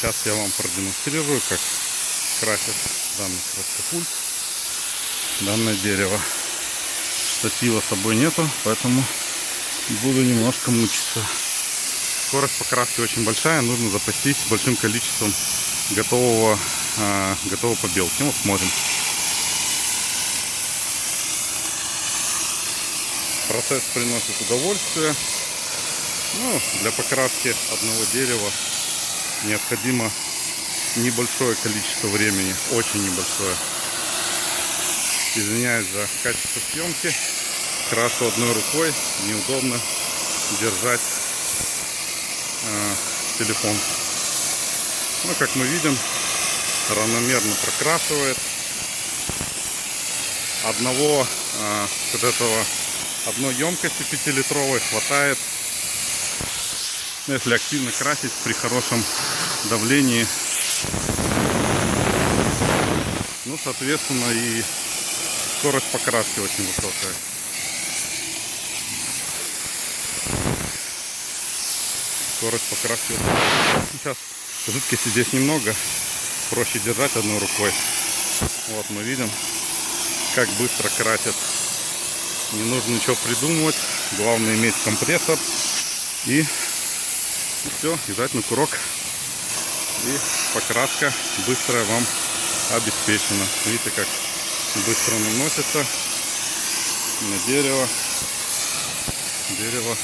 Сейчас я вам продемонстрирую, как красят данный краскопульт, данное дерево. Штатива с собой нету, поэтому буду немножко мучиться. Скорость покраски очень большая, нужно запастись большим количеством готовой побелки. Вот смотрим. Процесс приносит удовольствие. Ну, для покраски одного дерева необходимо небольшое количество времени, очень небольшое. Извиняюсь за качество съемки. Крашу одной рукой, неудобно держать телефон. Ну, как мы видим, равномерно прокрашивает. Одной емкости 5-литровой хватает, если активно красить при хорошем давлении. Ну, соответственно, и скорость покраски очень высокая. Скорость покраски. Сейчас жидкости здесь немного, проще держать одной рукой. Вот мы видим, как быстро красит. Не нужно ничего придумывать, главное иметь компрессор и все, и жать на курок, и покраска быстрая вам обеспечена. Видите, как быстро наносится на дерево. Дерево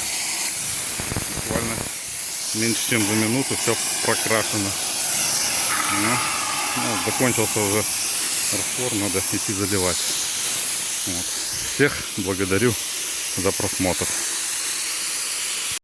буквально меньше чем за минуту все прокрашено. Ну, закончился уже раствор, надо идти заливать. Вот. Всех благодарю за просмотр.